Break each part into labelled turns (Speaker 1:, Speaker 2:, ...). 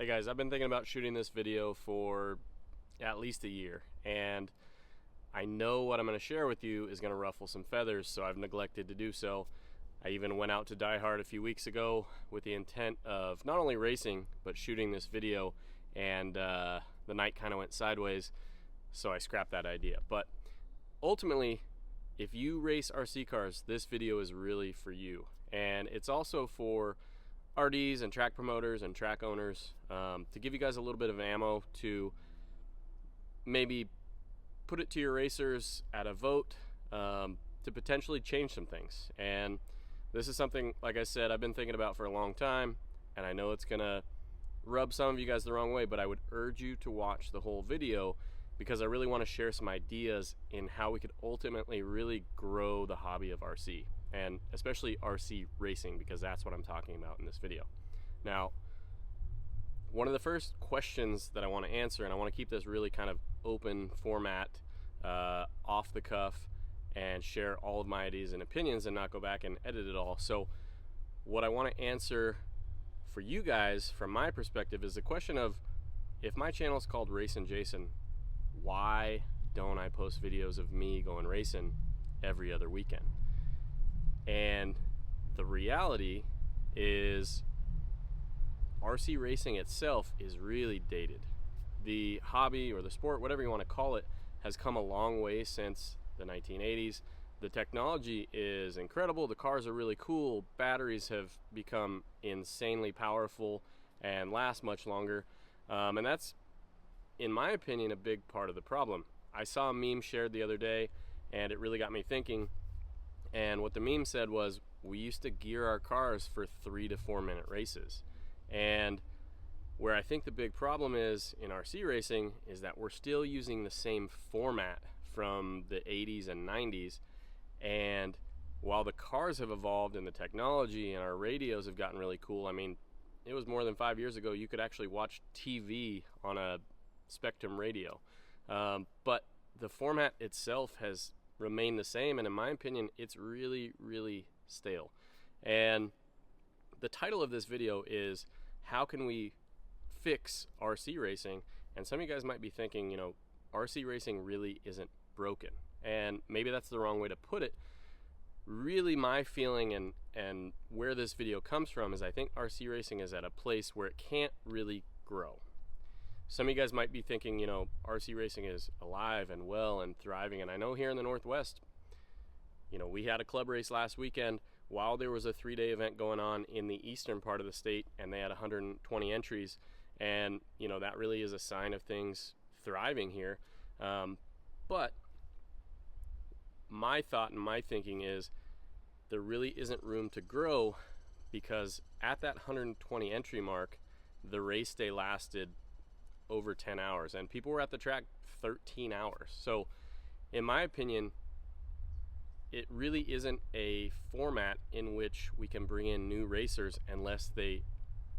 Speaker 1: Hey guys, I've been thinking about shooting this video for at least a year, and I know what I'm going to share with you is going to ruffle some feathers, so I've neglected to do so. I even went out to Die Hard a few weeks ago with the intent of not only racing, but shooting this video, and the night kind of went sideways, so I scrapped that idea. But ultimately, if you race RC cars, this video is really for you, and it's also for RDs and track promoters and track owners, to give you guys a little bit of ammo to maybe put it to your racers at a vote, to potentially change some things. And this is something, like I said, I've been thinking about for a long time, and I know it's gonna rub some of you guys the wrong way, but I would urge you to watch the whole video because I really want to share some ideas in how we could ultimately really grow the hobby of RC, and especially RC racing, because that's what I'm talking about in this video. Now, one of the first questions that I want to answer, and I want to keep this really kind of open format, off the cuff, and share all of my ideas and opinions and not go back and edit it all. So what I want to answer for you guys from my perspective is the question of, if my channel is called Racing Jason, why don't I post videos of me going racing every other weekend? And the reality is RC racing itself is really dated. The hobby or the sport, whatever you want to call it, has come a long way since the 1980s. The technology is incredible. The cars are really cool. Batteries have become insanely powerful and last much longer. And that's, in my opinion, a big part of the problem. I saw a meme shared the other day, and it really got me thinking. And what the meme said was, we used to gear our cars for 3 to 4 minute races. And where I think the big problem is in RC racing is that we're still using the same format from the 80s and 90s. And while the cars have evolved and the technology and our radios have gotten really cool, I mean, it was more than 5 years ago you could actually watch TV on a Spectrum radio. But the format itself has remained the same, and in my opinion, it's really, really stale. And the title of this video is, how can we fix RC racing? And some of you guys might be thinking, you know, RC racing really isn't broken. And maybe that's the wrong way to put it. Really, my feeling and where this video comes from is I think RC racing is at a place where it can't really grow. Some of you guys might be thinking, you know, RC racing is alive and well and thriving. And I know here in the Northwest, you know, we had a club race last weekend while there was a 3-day event going on in the eastern part of the state, and they had 120 entries. And, you know, that really is a sign of things thriving here. But my thought and my thinking is there really isn't room to grow, because at that 120 entry mark, the race day lasted over 10 hours and people were at the track 13 hours. So in my opinion, it really isn't a format in which we can bring in new racers unless they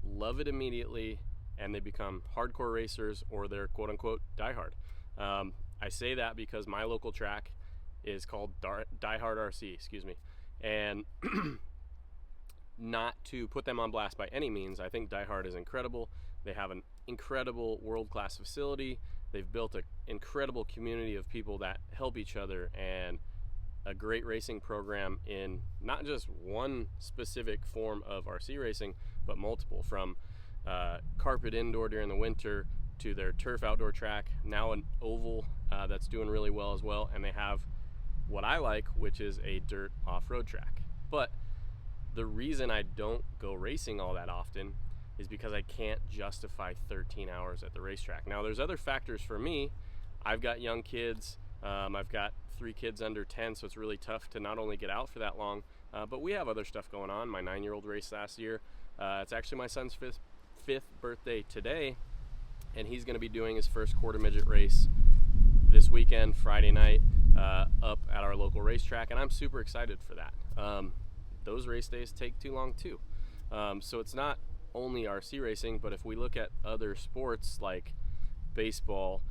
Speaker 1: love it immediately and they become hardcore racers, or they're quote unquote diehard. I say that because my local track is called Die Hard RC, excuse me. And not to put them on blast by any means, I think Die Hard is incredible. They have an incredible world-class facility. They've built an incredible community of people that help each other, and a great racing program in not just one specific form of RC racing, but multiple, from carpet indoor during the winter to their turf outdoor track, now an oval that's doing really well as well, and they have what I like, which is a dirt off-road track. But the reason I don't go racing all that often is because I can't justify 13 hours at the racetrack. Now, there's other factors for me. I've got young kids. I've got 3 kids under 10, so it's really tough to not only get out for that long, but we have other stuff going on. My 9-year-old raced last year. It's actually my son's fifth birthday today, and he's going to be doing his first quarter midget race this weekend, Friday night, up at our local racetrack, and I'm super excited for that. Those race days take too long too. So it's not only RC racing, but if we look at other sports like baseball,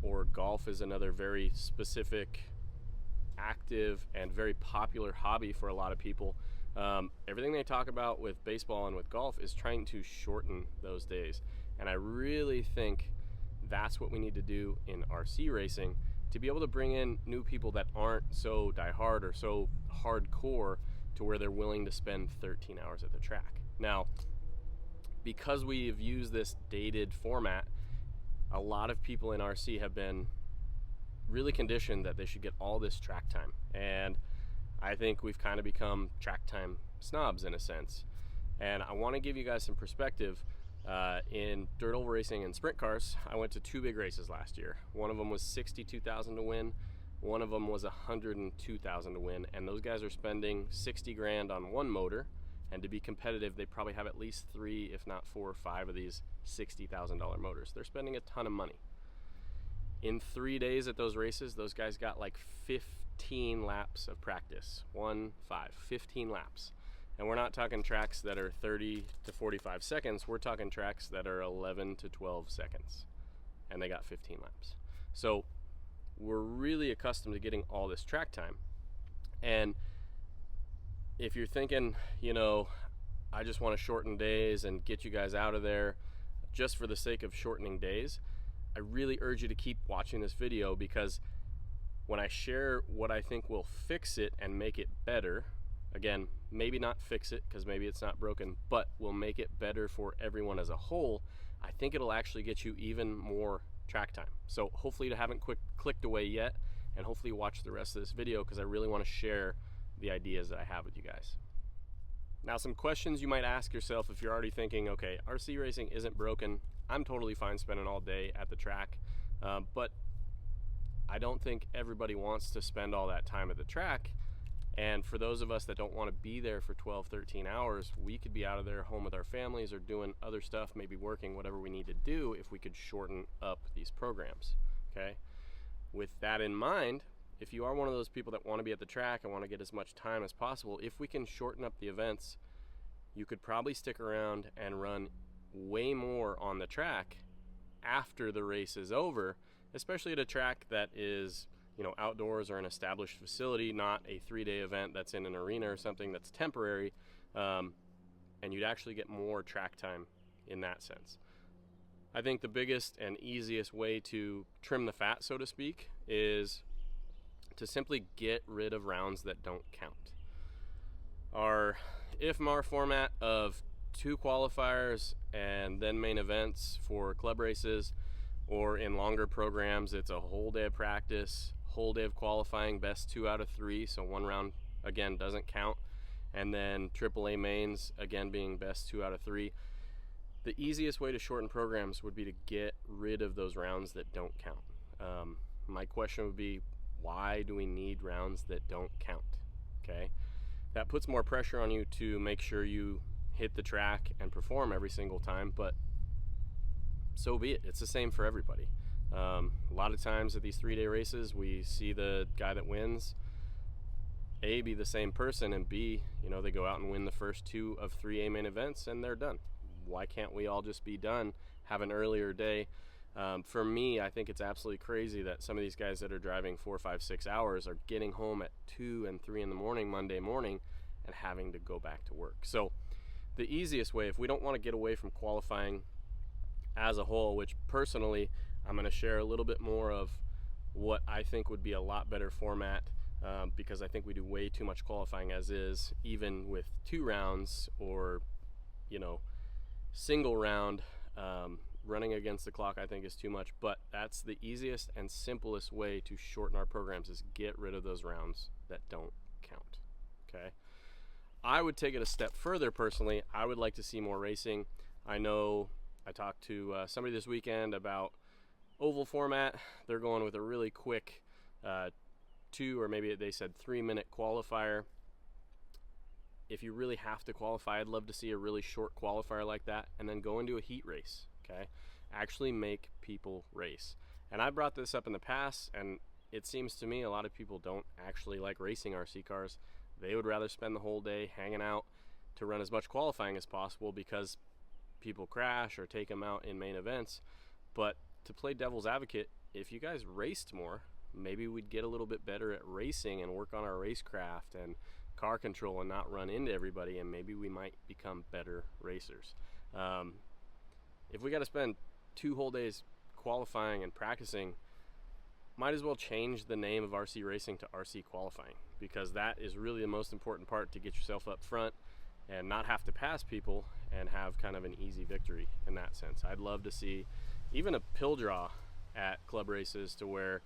Speaker 1: or golf is another very specific, active, and very popular hobby for a lot of people. Everything they talk about with baseball and with golf is trying to shorten those days. And I really think that's what we need to do in RC racing to be able to bring in new people that aren't so diehard or so hardcore to where they're willing to spend 13 hours at the track. Now, because we've used this dated format, a lot of people in RC have been really conditioned that they should get all this track time. And I think we've kind of become track time snobs in a sense. And I want to give you guys some perspective. In dirt oval racing and sprint cars, I went to 2 big races last year. One of them was $62,000 to win. One of them was $102,000 to win. And those guys are spending 60 grand on one motor. And to be competitive, they probably have at least 3, if not 4 or 5 of these $60,000 motors. They're spending a ton of money. In 3 days at those races, those guys got like 15 laps of practice. 15 laps. And we're not talking tracks that are 30 to 45 seconds. We're talking tracks that are 11 to 12 seconds. And they got 15 laps. So we're really accustomed to getting all this track time. And if you're thinking, you know, I just want to shorten days and get you guys out of there just for the sake of shortening days, I really urge you to keep watching this video, because when I share what I think will fix it and make it better, again, maybe not fix it because maybe it's not broken, but will make it better for everyone as a whole, I think it'll actually get you even more track time. So hopefully you haven't clicked away yet, and hopefully you watch the rest of this video, because I really want to share the ideas that I have with you guys. Now, some questions you might ask yourself if you're already thinking, okay, RC racing isn't broken. I'm totally fine spending all day at the track, but I don't think everybody wants to spend all that time at the track. And for those of us that don't want to be there for 12, 13 hours, we could be out of there home with our families or doing other stuff, maybe working, whatever we need to do, if we could shorten up these programs, okay? With that in mind, if you are one of those people that want to be at the track and want to get as much time as possible, if we can shorten up the events, you could probably stick around and run way more on the track after the race is over, especially at a track that is, you know, outdoors or an established facility, not a 3-day event that's in an arena or something that's temporary, and you'd actually get more track time in that sense. I think the biggest and easiest way to trim the fat, so to speak, is to simply get rid of rounds that don't count. Our IFMAR format of 2 qualifiers and then main events for club races, or in longer programs, it's a whole day of practice, whole day of qualifying, best 2 out of 3, so 1 round again doesn't count, and then AAA mains again being best 2 out of 3. The easiest way to shorten programs would be to get rid of those rounds that don't count. My question would be, why do we need rounds that don't count? Okay, that puts more pressure on you to make sure you hit the track and perform every single time, but so be it. It's the same for everybody. A lot of times at these 3-day races, we see the guy that wins, A, be the same person, and B, you know, they go out and win the first 2 of 3 A main events and they're done. Why can't we all just be done, have an earlier day? For me, I think it's absolutely crazy that some of these guys that are driving 4, 5, 6 hours are getting home at 2 and 3 in the morning, Monday morning, and having to go back to work. So the easiest way, if we don't want to get away from qualifying as a whole, which personally I'm going to share a little bit more of what I think would be a lot better format, because I think we do way too much qualifying as is, even with 2 rounds or, you know, single round. Running against the clock I think is too much, but that's the easiest and simplest way to shorten our programs, is get rid of those rounds that don't count. Okay, I would take it a step further personally. I would like to see more racing. I know I talked to somebody this weekend about oval format. They're going with a really quick 2, or maybe they said 3-minute qualifier. If you really have to qualify, I'd love to see a really short qualifier like that and then go into a heat race. Okay, actually make people race. And I brought this up in the past, and it seems to me a lot of people don't actually like racing RC cars. They would rather spend the whole day hanging out to run as much qualifying as possible because people crash or take them out in main events. But to play devil's advocate, if you guys raced more, maybe we'd get a little bit better at racing and work on our racecraft and car control and not run into everybody, and maybe we might become better racers. If we got to spend 2 whole days qualifying and practicing, might as well change the name of RC racing to RC qualifying, because that is really the most important part, to get yourself up front and not have to pass people and have kind of an easy victory in that sense. I'd love to see even a pill draw at club races, to where,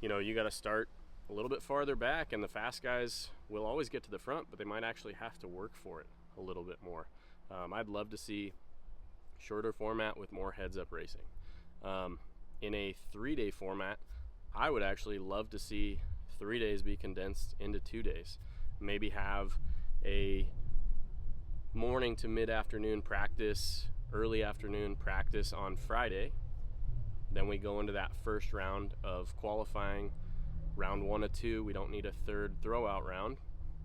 Speaker 1: you know, you got to start a little bit farther back, and the fast guys will always get to the front, but they might actually have to work for it a little bit more. I'd love to see shorter format with more heads-up racing. In a 3-day format, I would actually love to see 3 days be condensed into 2 days. Maybe have a morning to mid-afternoon practice, early afternoon practice on Friday. Then we go into that first round of qualifying, round 1 of 2. We don't need a third throwout round.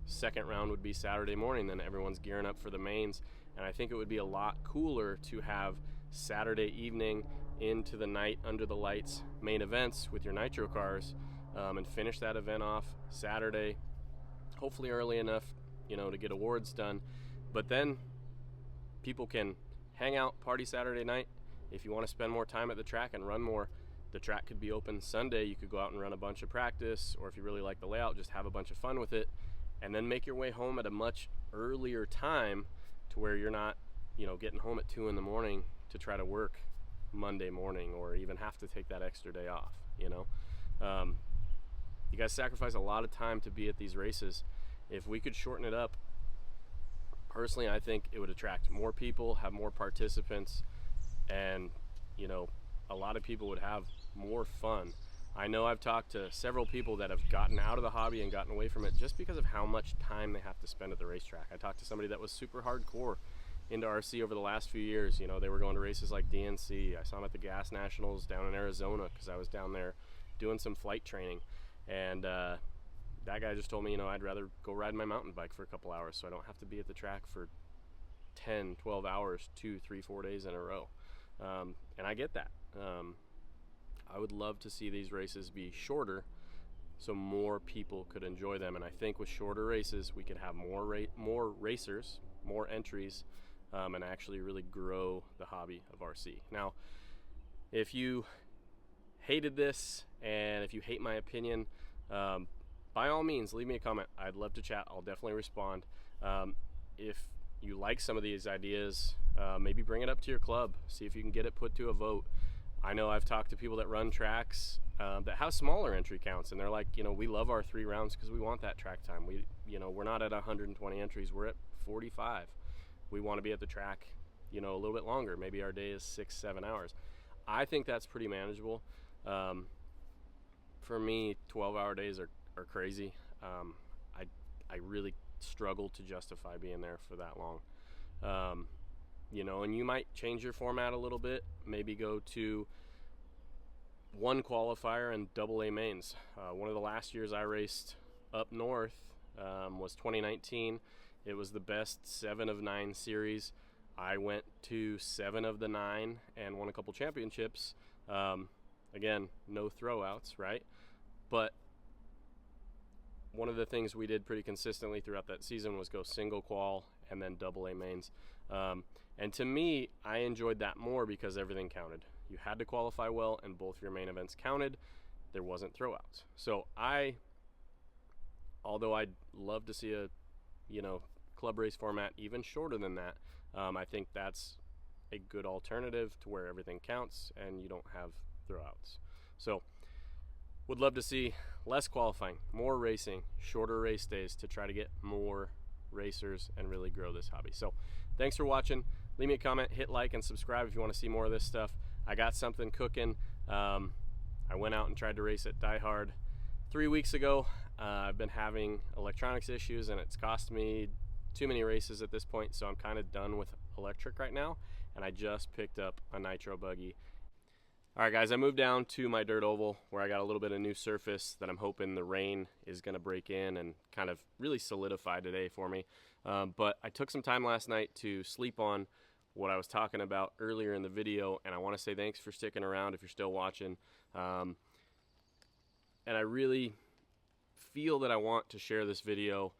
Speaker 1: Second round would be Saturday morning, then everyone's gearing up for the mains. And I think it would be a lot cooler to have Saturday evening into the night under the lights main events with your nitro cars, and finish that event off Saturday, hopefully early enough, you know, to get awards done. But then people can hang out, party Saturday night. If you want to spend more time at the track and run more, the track could be open Sunday. You could go out and run a bunch of practice, or if you really like the layout, just have a bunch of fun with it, and then make your way home at a much earlier time, to where you're not, you know, getting home at 2 in the morning to try to work Monday morning, or even have to take that extra day off, you know. You guys sacrifice a lot of time to be at these races. If we could shorten it up, personally, I think it would attract more people, have more participants, and, you know, a lot of people would have more fun. I know I've talked to several people that have gotten out of the hobby and gotten away from it just because of how much time they have to spend at the racetrack. I talked to somebody that was super hardcore into RC over the last few years. You know, they were going to races like DNC. I saw them at the Gas Nationals down in Arizona, because I was down there doing some flight training. And that guy just told me, you know, I'd rather go ride my mountain bike for a couple hours, so I don't have to be at the track for 10, 12 hours, 2, 3, 4 days in a row. And I get that. I would love to see these races be shorter, so more people could enjoy them. And I think with shorter races, we could have more racers, more entries, and actually really grow the hobby of RC. Now, if you hated this, and if you hate my opinion, by all means, leave me a comment. I'd love to chat. I'll definitely respond. If you like some of these ideas, maybe bring it up to your club. See if you can get it put to a vote. I know I've talked to people that run tracks that have smaller entry counts, and they're like, you know, we love our 3 rounds because we want that track time. We're not at 120 entries. We're at 45. We want to be at the track, you know, a little bit longer. Maybe our day is 6-7 hours. I think that's pretty manageable. For me, 12-hour days are crazy. I really struggle to justify being there for that long. You know, and you might change your format a little bit, maybe go to 1 qualifier and AA mains. One of the last years I raced up north was 2019. It was the best 7 of 9 series. I went to 7 of the 9 and won a couple championships. Again, no throwouts, right? But one of the things we did pretty consistently throughout that season was go single qual and then AA mains. And to me, I enjoyed that more because everything counted. You had to qualify well, and both your main events counted. There wasn't throwouts. So although I'd love to see a, you know, club race format even shorter than that, I think that's a good alternative to where everything counts and you don't have throwouts. So would love to see less qualifying, more racing, shorter race days to try to get more racers and really grow this hobby. So thanks for watching. Leave me a comment, hit like and subscribe if you want to see more of this stuff. I got something cooking. I went out and tried to race at Die Hard 3 weeks ago. I've been having electronics issues and it's cost me too many races at this point, so I'm kind of done with electric right now, and I just picked up a nitro buggy. Alright guys, I moved down to my dirt oval where I got a little bit of new surface that I'm hoping the rain is going to break in and kind of really solidify today for me. But I took some time last night to sleep on what I was talking about earlier in the video, and I want to say thanks for sticking around if you're still watching. And I really feel that I want to share this video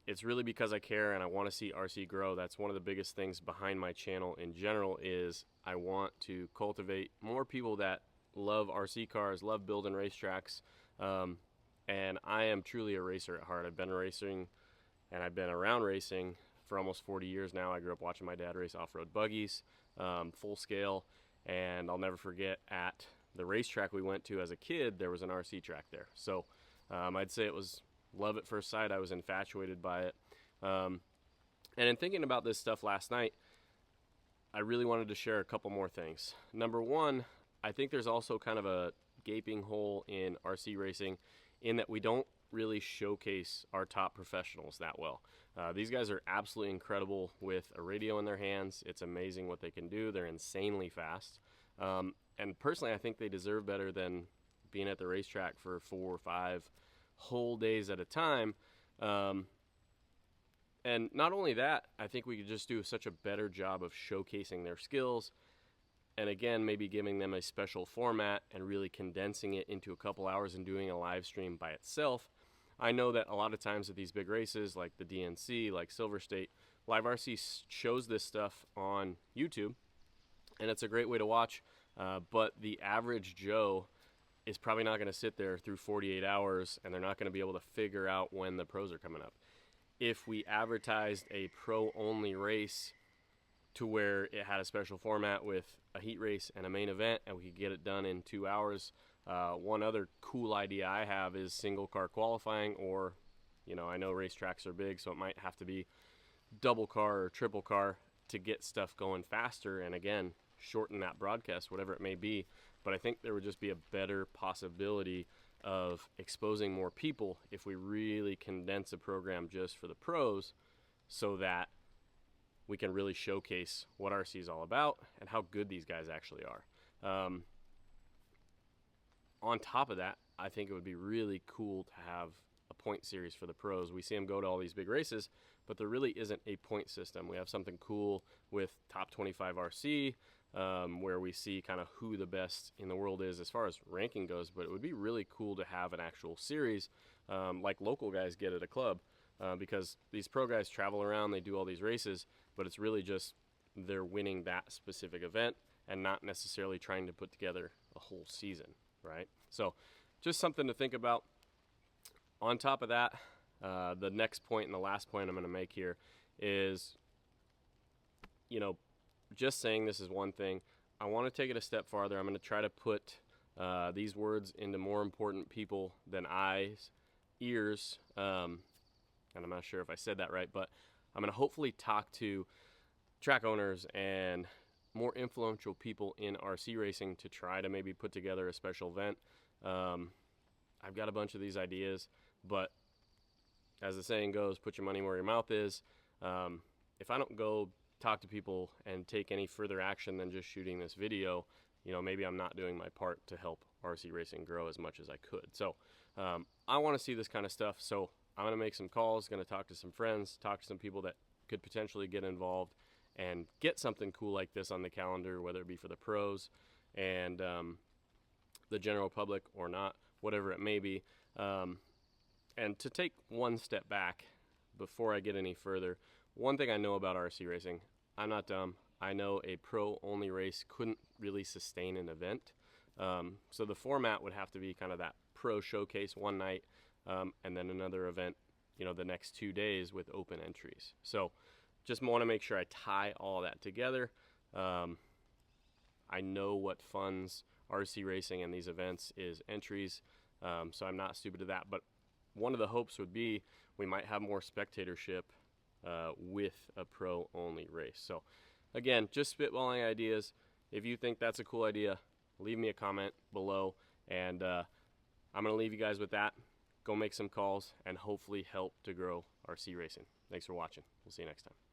Speaker 1: it's really because I care and I want to see RC grow. That's one of the biggest things behind my channel in general, is I want to cultivate more people that love RC cars, love building racetracks, and I am truly a racer at heart. I've been racing and I've been around racing for almost 40 years now. I grew up watching my dad race off-road buggies, full scale, and I'll never forget at the racetrack we went to as a kid, there was an RC track there. So I'd say it was love at first sight. I was infatuated by it. And in thinking about this stuff last night, I really wanted to share a couple more things. Number one, I think there's also kind of a gaping hole in RC racing in that we don't really showcase our top professionals that well. These guys are absolutely incredible with a radio in their hands. It's amazing what they can do. They're insanely fast. And personally, I think they deserve better than being at the racetrack for 4 or 5 whole days at a time. And not only that, I think we could just do such a better job of showcasing their skills, and again, maybe giving them a special format and really condensing it into a couple hours and doing a live stream by itself. I know that a lot of times at these big races like the DNC, like Silver State, Live RC shows this stuff on YouTube, and it's a great way to watch, but the average Joe is probably not going to sit there through 48 hours, and they're not going to be able to figure out when the pros are coming up. If we advertised a pro-only race to where it had a special format with a heat race and a main event, and we could get it done in 2 hours. One other cool idea I have is single car qualifying, or, I know racetracks are big, so it might have to be double car or triple car to get stuff going faster, and again, shorten that broadcast, whatever it may be. But I think there would just be a better possibility of exposing more people if we really condense a program just for the pros, so that we can really showcase what RC is all about and how good these guys actually are. On top of that, I think it would be really cool to have a point series for the pros. We see them go to all these big races, but there really isn't a point system. We have something cool with Top 25 RC, where we see kind of who the best in the world is as far as ranking goes, but it would be really cool to have an actual series like local guys get at a club, because these pro guys travel around, they do all these races, but it's really just they're winning that specific event and not necessarily trying to put together a whole season, right? So just something to think about. On top of that, the next point and the last point I'm going to make here is, just saying this is one thing. I want to take it a step farther. I'm going to try to put these words into more important people than eyes, ears, and I'm not sure if I said that right, but I'm going to hopefully talk to track owners and more influential people in RC racing to try to maybe put together a special event. I've got a bunch of these ideas, but as the saying goes, put your money where your mouth is. If I don't go talk to people and take any further action than just shooting this video, maybe I'm not doing my part to help RC racing grow as much as I could. So I want to see this kind of stuff. So I'm going to make some calls, going to talk to some friends, talk to some people that could potentially get involved and get something cool like this on the calendar, whether it be for the pros and the general public or not, whatever it may be. And to take one step back before I get any further, one thing I know about RC racing, I'm not dumb. I know a pro-only race couldn't really sustain an event. So the format would have to be kind of that pro showcase one night, and then another event, the next 2 days with open entries. So just want to make sure I tie all that together. I know what funds RC racing and these events is entries, so I'm not stupid to that. But one of the hopes would be we might have more spectatorship with a pro-only race. So again, just spitballing ideas. If you think that's a cool idea, leave me a comment below, and I'm going to leave you guys with that. Go make some calls and hopefully help to grow RC racing. Thanks for watching. We'll see you next time.